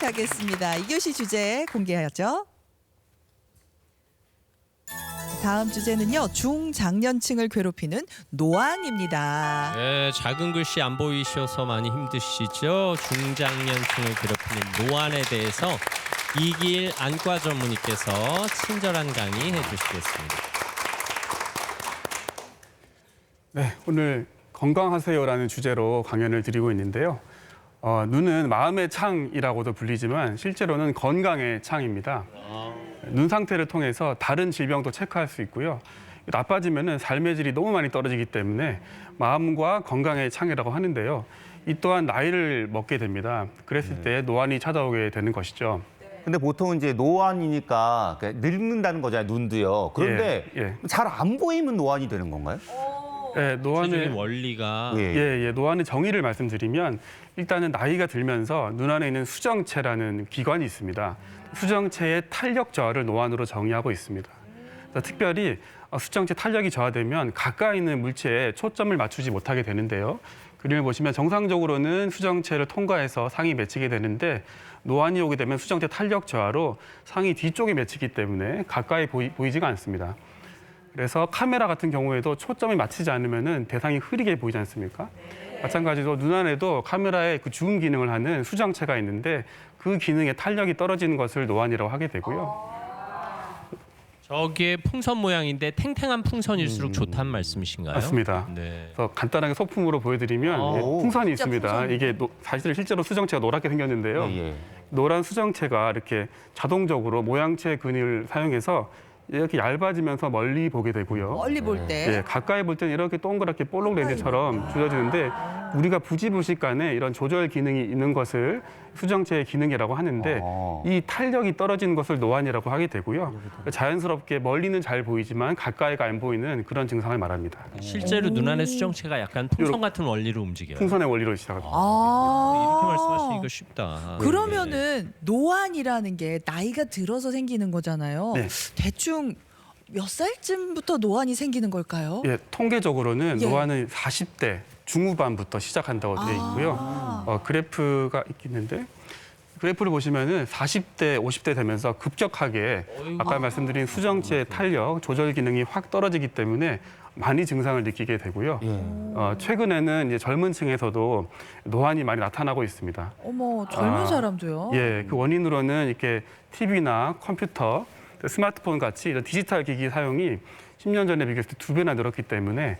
가겠습니다. 2교시 주제 공개하죠. 다음 주제는요. 중장년층을 괴롭히는 노안입니다. 네, 작은 글씨 안 보이셔서 많이 힘드시죠? 중장년층을 괴롭히는 노안에 대해서 이길 안과 전문의께서 친절한 강의해 주시겠습니다. 네, 오늘 건강하세요라는 주제로 강연을 드리고 있는데요. 눈은 마음의 창이라고도 불리지만 실제로는 건강의 창입니다. 눈 상태를 통해서 다른 질병도 체크할 수 있고요. 나빠지면은 삶의 질이 너무 많이 떨어지기 때문에 마음과 건강의 창이라고 하는데요. 이 또한 나이를 먹게 됩니다. 그랬을 때 노안이 찾아오게 되는 것이죠. 근데 보통 이제 노안이니까 늙는다는 거잖아요, 눈도요. 그런데 예. 잘 안 보이면 노안이 되는 건가요? 네, 구체적인 원리가 노안의 정의를 말씀드리면 일단은 나이가 들면서 눈 안에 있는 수정체라는 기관이 있습니다. 수정체의 탄력 저하를 노안으로 정의하고 있습니다. 특별히 수정체 탄력이 저하되면 가까이 있는 물체에 초점을 맞추지 못하게 되는데요. 그림을 보시면 정상적으로는 수정체를 통과해서 상이 맺히게 되는데 노안이 오게 되면 수정체 탄력 저하로 상이 뒤쪽에 맺히기 때문에 가까이 보이지가 않습니다. 그래서 카메라 같은 경우에도 초점이 맞추지 않으면 대상이 흐리게 보이지 않습니까? 마찬가지로 눈 안에도 카메라에 그 줌 기능을 하는 수정체가 있는데 그 기능의 탄력이 떨어지는 것을 노안이라고 하게 되고요. 저게 풍선 모양인데 탱탱한 풍선일수록 좋다는 말씀이신가요? 맞습니다. 네. 그래서 간단하게 소품으로 보여드리면 풍선이 있습니다. 풍선. 이게 사실 실제로 수정체가 노랗게 생겼는데요. 예. 노란 수정체가 이렇게 자동적으로 모양체 근을 사용해서 이렇게 얇아지면서 멀리 보게 되고요. 멀리 볼 때. 예, 가까이 볼 때는 이렇게 동그랗게 볼록 렌즈처럼 조져지는데 우리가 부지불식간에 이런 조절 기능이 있는 것을 수정체의 기능이라고 하는데 이 탄력이 떨어지는 것을 노안이라고 하게 되고요. 자연스럽게 멀리는 잘 보이지만 가까이가 안 보이는 그런 증상을 말합니다. 실제로 눈 안의 수정체가 약간 풍선 같은 원리로 움직여요. 풍선의 원리로 시작합니다. 이렇게 말씀하시니까 쉽다. 그러면은 노안이라는 게 나이가 들어서 생기는 거잖아요. 네. 대충 몇 살쯤부터 노안이 생기는 걸까요? 예, 통계적으로는 예. 노안은 40대 중후반부터 시작한다고 되어 있고요. 그래프가 있는데 그래프를 보시면은 40대, 50대 되면서 급격하게 아까 말씀드린 수정체의 탄력, 조절 기능이 확 떨어지기 때문에 많이 증상을 느끼게 되고요. 최근에는 이제 젊은 층에서도 노안이 많이 나타나고 있습니다. 어머, 젊은 사람도요? 예, 그 원인으로는 이렇게 TV나 컴퓨터, 스마트폰 같이 이런 디지털 기기 사용이 10년 전에 비교했을 때 2배나 늘었기 때문에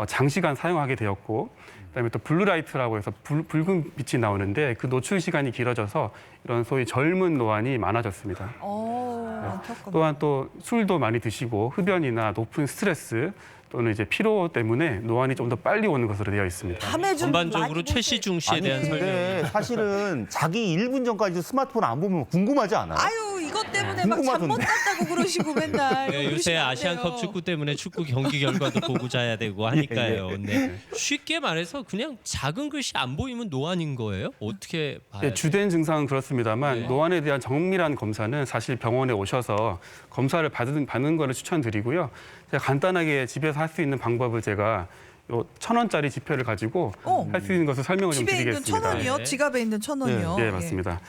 장시간 사용하게 되었고 그다음에 또 블루라이트라고 해서 붉은 빛이 나오는데 그 노출 시간이 길어져서 이런 소위 젊은 노안이 많아졌습니다. 안타깝네. 또한 또 술도 많이 드시고 흡연이나 높은 스트레스 또는 이제 피로 때문에 노안이 좀 더 빨리 오는 것으로 되어 있습니다. 밤에 좀 전반적으로 많이 최시중 씨에 아니 대한 설명. 근데 사실은 자기 1분 전까지도 스마트폰 안 보면 궁금하지 않아요? 아유, 이것 때문에 막 잠 못 궁금하던데. 잤다고 그러시고 맨날. 네, 요새 그러시면 안 아시안컵 돼요. 축구 때문에 축구 경기 결과도 보고 자야 되고 하니까요. 네. 쉽게 말해서 그냥 작은 글씨 안 보이면 노안인 거예요? 어떻게 봐야 예, 돼요? 주된 증상은 그렇습니다만 네. 노안에 대한 정밀한 검사는 사실 병원에 오셔서 검사를 받는 거를 추천드리고요. 제가 간단하게 집에서 할 수 있는 방법을 제가 요 1,000원짜리 지폐를 가지고 할 수 있는 것을 설명을 좀 집에 있는 드리겠습니다. 1,000원이요? 네. 지갑에 있는 1,000원이요? 예, 맞습니다.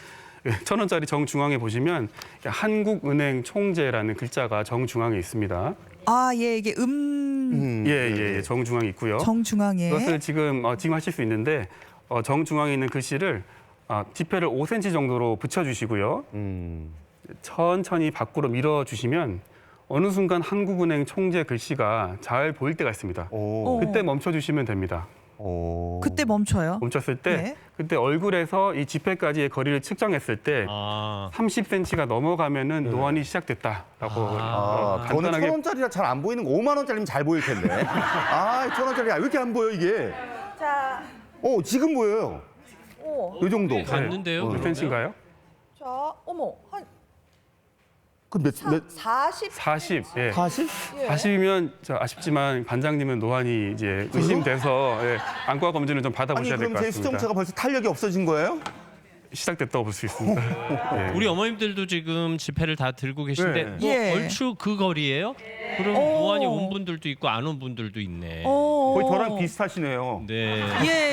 1,000원짜리 정중앙에 보시면 한국은행 총재라는 글자가 정중앙에 있습니다. 아, 예, 이게 예, 정중앙에 있고요. 정중앙에. 그것을 지금 하실 수 있는데 정중앙에 있는 글씨를 지폐를 5cm 정도로 붙여주시고요. 천천히 밖으로 밀어주시면 어느 순간 한국은행 총재 글씨가 잘 보일 때가 있습니다. 그때 멈춰주시면 됩니다. 그때 멈춰요. 멈췄을 때 네. 그때 얼굴에서 이 지폐까지의 거리를 측정했을 때 30cm가 넘어가면은 노안이 시작됐다라고 저는 간단하게 1,000원짜리라 잘 안 보이는 거 5만 원짜리면 잘 보일 텐데. 1,000원짜리 왜 이렇게 안 보여 이게? 자, 지금 보여요. 이 정도. 갔는데요. 몇 cm인가요? 자, 어머, 한 몇 40? 40. 예. 40? 40이면 아쉽지만 반장님은 노안이 이제 의심돼서 안과 검진을 좀 아니 받아보셔야 될 그럼 것 제 같습니다. 수정체가 벌써 탄력이 없어진 거예요? 시작됐다고 볼 수 있습니다. 예. 우리 어머님들도 지금 지폐를 다 들고 계신데 네. 뭐 예. 얼추 그 거리예요? 그럼 오. 노안이 온 분들도 있고 안 온 분들도 있네. 거의 저랑 비슷하시네요. 네.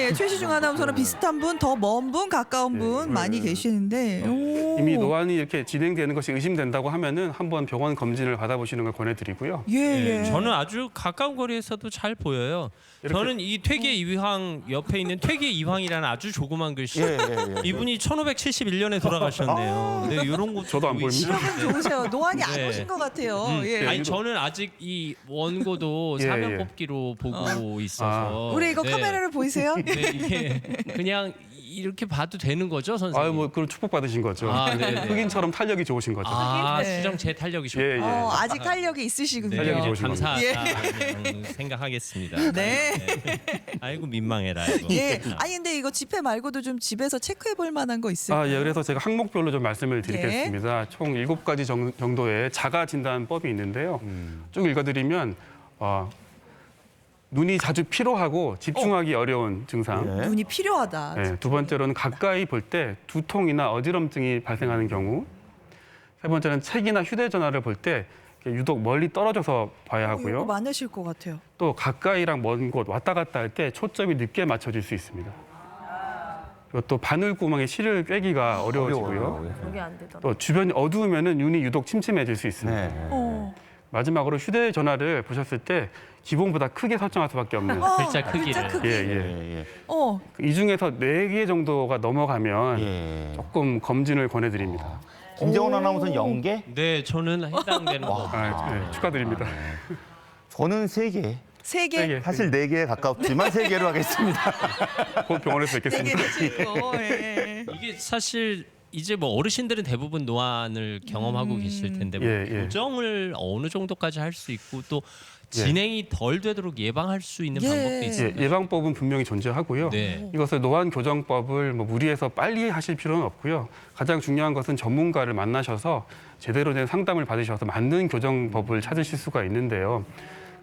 예, 최시중 아나운서랑 비슷한 분, 더 먼 분, 가까운 분 많이 계시는데 오. 이미 노안이 이렇게 진행되는 것이 의심된다고 하면은 한번 병원 검진을 받아보시는 걸 권해드리고요. 예, 예. 네, 저는 아주 가까운 거리에서도 잘 보여요. 이렇게- 저는 이 퇴계 이황 옆에 있는 퇴계 이황이라는 아주 조그만 글씨. 예. 이분이 1571년에 돌아가셨네요. 네, 이런 거 저도 안 보입니다. 시력은 좋으세요. 노안이 안 네. 오신 것 같아요. 예. 아니 저는 아직 이 원고도 예, 사면 예. 뽑기로 보고 있어서. 우리 이거 네. 카메라를 보이세요? 네, 이게 그냥 이렇게 봐도 되는 거죠, 선생님? 아유, 뭐 그걸 축복받으신 거죠. 아, 네, 네. 흑인처럼 탄력이 좋으신 거죠. 아, 네. 수정 제 탄력이 좋고. 예, 예. 아직 탄력이 있으시군요. 탄력이 좋으신 감사하다 생각하겠습니다. 네. 아이고 민망해라 이거. 예. 아니 근데 이거 집회 말고도 좀 집에서 체크해 볼 만한 거 있을까요? 아, 예. 그래서 제가 항목별로 좀 말씀을 드리겠습니다. 총 7가지 정도의 자가 진단법이 있는데요. 쭉 읽어드리면 눈이 자주 피로하고 집중하기 어려운 증상. 예. 눈이 필요하다. 네, 두 번째로는 가까이 볼 때 두통이나 어지럼증이 발생하는 경우. 세 번째는 책이나 휴대전화를 볼 때 유독 멀리 떨어져서 봐야 이거 하고요. 많으실 것 같아요. 또 가까이랑 먼 곳 왔다 갔다 할 때 초점이 늦게 맞춰질 수 있습니다. 그리고 또 바늘구멍에 실을 꿰기가 어려워지고요. 그게 안 되더라. 또 주변이 어두우면 눈이 유독 침침해질 수 있습니다. 네. 마지막으로 휴대전화를 보셨을 때 기본보다 크게 설정할 수밖에 없는. 글자 크기를. 글자 크기. 예, 예. 예. 이 중에서 4개 정도가 넘어가면 예. 조금 검진을 권해드립니다. 김정은 아나운서는 0개? 네, 저는 해당되는 거. 네, 축하드립니다. 저는 3개. 3개. 세 개. 사실 4개에 가깝지만 3개로 하겠습니다. 곧 병원에서 4개 뵙겠습니다. 드시고. 예. 이게 사실 이제 뭐 어르신들은 대부분 노안을 경험하고 계실 텐데 뭐 예, 예. 교정을 어느 정도까지 할 수 있고 또 진행이 덜 되도록 예방할 수 있는 예. 방법도 있어요. 예, 예방법은 분명히 존재하고요. 네. 이것을 노안 교정법을 뭐 무리해서 빨리 하실 필요는 없고요. 가장 중요한 것은 전문가를 만나셔서 제대로 된 상담을 받으셔서 맞는 교정법을 찾으실 수가 있는데요.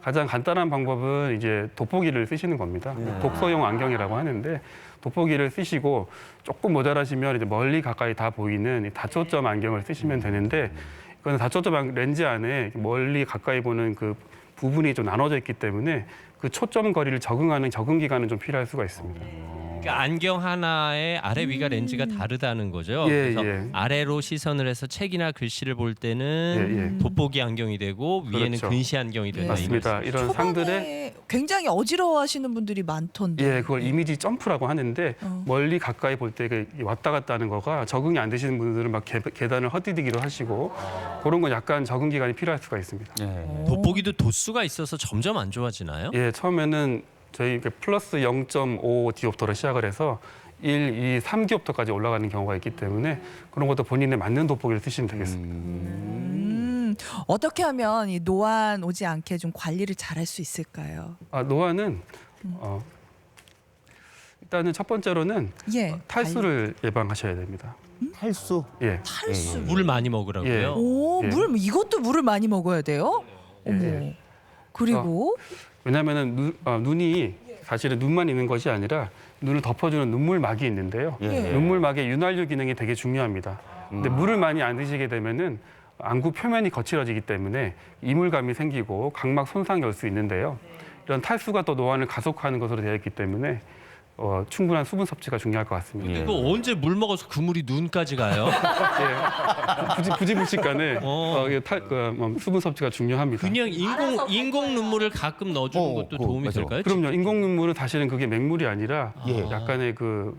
가장 간단한 방법은 이제 돋보기를 쓰시는 겁니다. 독서용 안경이라고 하는데 돋보기를 쓰시고 조금 모자라시면 이제 멀리 가까이 다 보이는 이 다초점 안경을 쓰시면 되는데 이거는 다초점 렌즈 안에 멀리 가까이 보는 그 부분이 좀 나눠져 있기 때문에 그 초점 거리를 적응하는 적응 기간은 좀 필요할 수가 있습니다. 그러니까 안경 하나에 아래 위가 렌즈가 다르다는 거죠. 예, 그래서 예. 아래로 시선을 해서 책이나 글씨를 볼 때는 예, 돋보기 안경이 되고 위에는 그렇죠. 근시 안경이 된다. 이 맞습니다. 말씀이시죠? 이런 상들의 초반에 굉장히 어지러워하시는 분들이 많던데. 예, 그걸 이미지 점프라고 하는데 멀리 가까이 볼 때 왔다 갔다 하는 거가 적응이 안 되시는 분들은 막 계단을 헛디디기도 하시고 그런 건 약간 적응 기간이 필요할 수가 있습니다. 돋보기도 도수가 있어서 점점 안 좋아지나요? 예, 처음에는 저희 플러스 0.5 디옵터로 시작을 해서 1, 2, 3디옵터까지 올라가는 경우가 있기 때문에 그런 것도 본인에 맞는 돋보기를 쓰시면 되겠습니다. 어떻게 하면 이 노안 오지 않게 좀 관리를 잘할 수 있을까요? 노안은 일단은 첫 번째로는 예. 탈수를 예방하셔야 됩니다. 탈수. 예. 탈수. 물을 많이 먹으라고요. 예. 오, 예. 이것도 물을 많이 먹어야 돼요? 예, 어머. 예. 그리고 왜냐하면은 눈이 사실은 눈만 있는 것이 아니라 눈을 덮어주는 눈물막이 있는데요. 예. 눈물막의 윤활유 기능이 되게 중요합니다. 근데 물을 많이 안 드시게 되면은 안구 표면이 거칠어지기 때문에 이물감이 생기고 각막 손상이 올 수 있는데요. 이런 탈수가 또 노안을 가속화하는 것으로 되어 있기 때문에 충분한 수분 섭취가 중요할 것 같습니다. 이거 언제 물 먹어서 그 물이 눈까지 가요? 예. 부지불식간에 수분 섭취가 중요합니다. 그냥 인공 눈물을 가끔 넣어주는 것도 도움이 맞아. 될까요? 그럼요. 인공 눈물은 사실은 그게 맹물이 아니라 약간의 그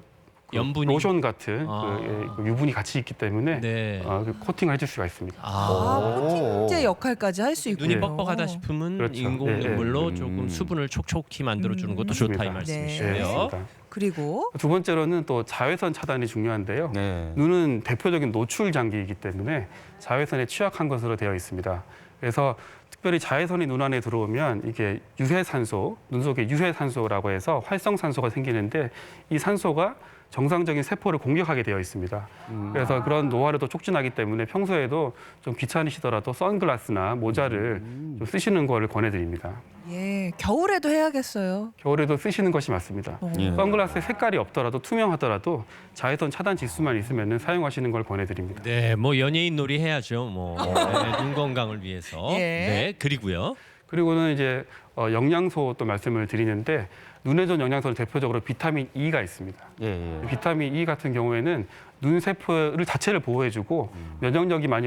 염분이? 로션 같은 아. 그 유분이 같이 있기 때문에 네. 그 코팅을 해줄 수가 있습니다. 코팅제 역할까지 할 수 있군요. 눈이 뻑뻑하다 싶으면 그렇죠. 인공 예, 예. 눈물로 조금 수분을 촉촉히 만들어주는 것도 좋다 이 맞습니다. 말씀이시고요. 네. 맞습니다. 그리고 두 번째로는 또 자외선 차단이 중요한데요. 네. 눈은 대표적인 노출 장기이기 때문에 자외선에 취약한 것으로 되어 있습니다. 그래서 특별히 자외선이 눈 안에 들어오면 이게 유해산소, 눈 속에 유해산소라고 해서 활성산소가 생기는데 이 산소가 정상적인 세포를 공격하게 되어 있습니다. 그래서 그런 노화를 더 촉진하기 때문에 평소에도 좀 귀찮으시더라도 선글라스나 모자를 좀 쓰시는 거를 권해드립니다. 예, 겨울에도 해야겠어요. 겨울에도 쓰시는 것이 맞습니다. 예. 선글라스의 색깔이 없더라도 투명하더라도 자외선 차단 지수만 있으면 사용하시는 걸 권해드립니다. 네, 뭐 연예인 놀이 해야죠. 뭐 네, 눈 건강을 위해서. 예. 네, 그리고요. 그리고는 이제 영양소 또 말씀을 드리는데 눈에 좋은 영양소는 대표적으로 비타민 E가 있습니다. 예, 예. 비타민 E 같은 경우에는 눈 세포를 자체를 보호해주고 면역력이 많이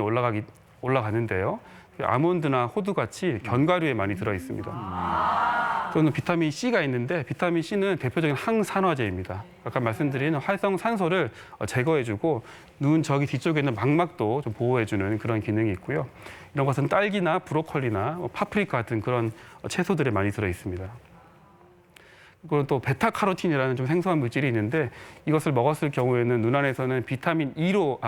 올라가는데요. 아몬드나 호두 같이 견과류에 많이 들어 있습니다. 또는 비타민 C가 있는데 비타민 C는 대표적인 항산화제입니다. 아까 말씀드린 활성산소를 제거해주고 눈 저기 뒤쪽에 있는 망막도 좀 보호해주는 그런 기능이 있고요. 이런 것은 딸기나 브로콜리나 파프리카 같은 그런 채소들에 많이 들어 있습니다. 그리고 또 베타카로틴이라는 좀 생소한 물질이 있는데 이것을 먹었을 경우에는 눈 안에서는 비타민 A로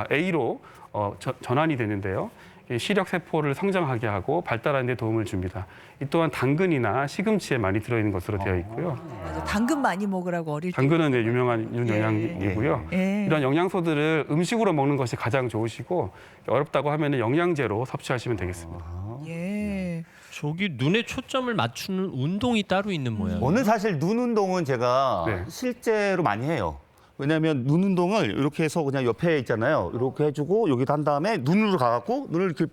전환이 되는데요. 시력 세포를 성장하게 하고 발달하는 데 도움을 줍니다. 이 또한 당근이나 시금치에 많이 들어있는 것으로 되어 있고요. 맞아, 당근 많이 먹으라고 어릴 때. 당근은 네, 유명한 눈 영양이고요. 예. 이런 영양소들을 음식으로 먹는 것이 가장 좋으시고 어렵다고 하면 영양제로 섭취하시면 되겠습니다. 예. 저기 눈에 초점을 맞추는 운동이 따로 있는 모양. 저는 사실 눈 운동은 제가 네. 실제로 많이 해요. 왜냐하면 눈 운동을 이렇게 해서 그냥 옆에 있잖아요. 이렇게 해주고 여기다 한 다음에 눈으로 가갖고 눈을 이렇게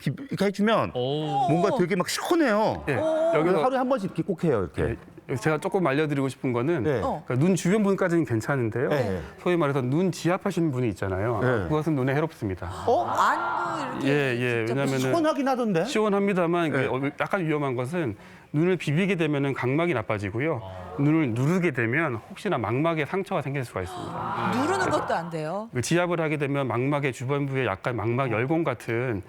해주면 오. 뭔가 되게 막 시원해요. 예, 여기서 여기서 하루에 한 번씩 이렇게 꼭 해요. 이렇게. 제가 조금 알려드리고 싶은 거는 네. 그러니까 눈 주변 부분까지는 괜찮은데요. 네. 소위 말해서 눈 지압하시는 분이 있잖아요. 네. 그것은 눈에 해롭습니다. 안구 이렇게. 예, 진짜 왜냐하면은 시원하긴 하던데. 시원합니다만 네. 약간 위험한 것은 눈을 비비게 되면은 각막이 나빠지고요. 눈을 누르게 되면 혹시나 망막에 상처가 생길 수가 있습니다. 누르는 것도 안 돼요. 그 지압을 하게 되면 망막의 주변부에 약간 망막 열공 같은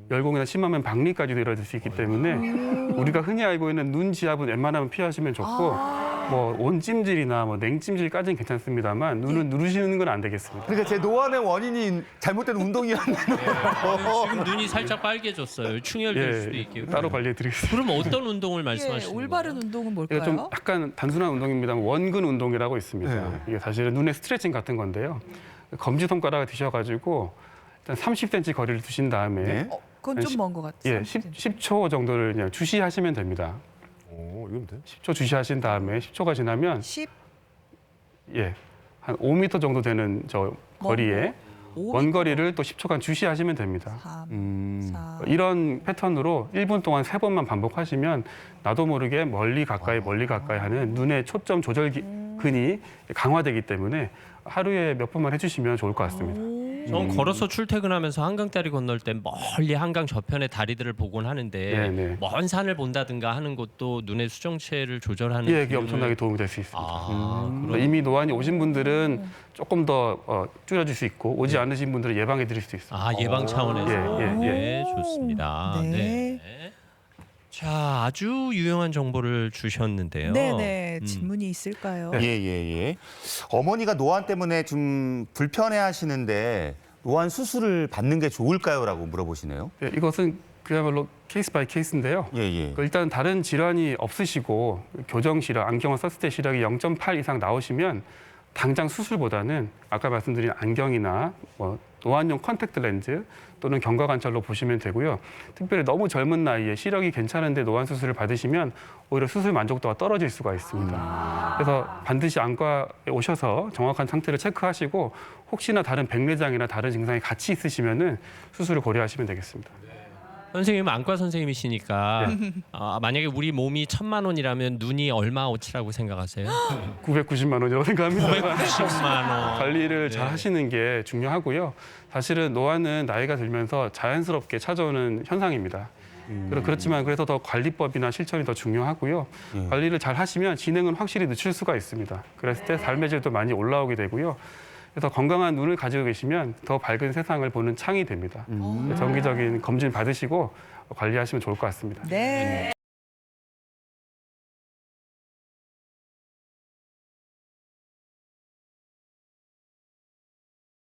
열공이나 심하면 박리까지도 이뤄질 수 있기 때문에 우리가 흔히 알고 있는 눈 지압은 웬만하면 피하시면 좋고 뭐 온찜질이나 뭐 냉찜질까지는 괜찮습니다만 눈을 누르시는 건 안 되겠습니다. 그러니까 제 노안의 원인이 잘못된 운동이었네요. 지금 눈이 살짝 빨개졌어요. 충혈될 수도 있겠고. 따로 관리해드리겠습니다. 그럼 어떤 운동을 예, 말씀하시는 거예요? 올바른 운동은 뭘까요? 이게 좀 약간 단순한 운동입니다만 원근 운동이라고 있습니다. 네. 이게 사실은 눈의 스트레칭 같은 건데요. 검지 손가락을 드셔가지고 일단 30cm 거리를 두신 다음에 네. 그건 좀 먼 것 같아요. 10초 정도를 그냥 주시하시면 됩니다. 오, 이건 돼? 10초 주시하신 다음에 10초가 지나면 10, 한 5m 정도 되는 저 거리에 5, 원거리를 또 10초간 주시하시면 됩니다. 3, 4. 이런 패턴으로 1분 동안 3번만 반복하시면 나도 모르게 멀리 가까이 하는 눈의 초점 조절 근이 강화되기 때문에 하루에 몇 번만 해주시면 좋을 것 같습니다. 전 걸어서 출퇴근하면서 한강다리 건널 때 멀리 한강 저편의 다리들을 보곤 하는데 네네. 먼 산을 본다든가 하는 것도 눈의 수정체를 조절하는 예, 이게 기능을- 엄청나게 도움이 될 수 있습니다. 아, 이미 노안이 오신 분들은 조금 더 줄여줄 수 있고 오지 않으신 분들은 예방해 드릴 수 있습니다. 아 예방 차원에서 예. 네, 좋습니다. 네. 네. 자, 아주 유용한 정보를 주셨는데요. 네네. 질문이 있을까요? 예, 예, 예. 어머니가 노안 때문에 좀 불편해하시는데 노안 수술을 받는 게 좋을까요?라고 물어보시네요. 예, 이것은 그야말로 케이스 바이 케이스인데요. 예, 예. 일단 다른 질환이 없으시고 교정 시력, 안경을 썼을 때 시력이 0.8 이상 나오시면 당장 수술보다는 아까 말씀드린 안경이나 뭐 노안용 컨택트 렌즈 또는 경과관찰로 보시면 되고요. 특별히 너무 젊은 나이에 시력이 괜찮은데 노안 수술을 받으시면 오히려 수술 만족도가 떨어질 수가 있습니다. 그래서 반드시 안과에 오셔서 정확한 상태를 체크하시고 혹시나 다른 백내장이나 다른 증상이 같이 있으시면은 수술을 고려하시면 되겠습니다. 선생님은 안과 선생님이시니까 네. 만약에 우리 몸이 1,000만 원이라면 눈이 얼마어치라고 생각하세요? 990만 원이라고 생각합니다. 990만 원. 관리를 네. 잘 하시는 게 중요하고요. 사실은 노안은 나이가 들면서 자연스럽게 찾아오는 현상입니다. 그렇지만 그래서 더 관리법이나 실천이 더 중요하고요. 관리를 잘 하시면 진행은 확실히 늦출 수가 있습니다. 그랬을 때 삶의 질도 많이 올라오게 되고요. 그래서 건강한 눈을 가지고 계시면 더 밝은 세상을 보는 창이 됩니다. 정기적인 검진 받으시고 관리하시면 좋을 것 같습니다. 네.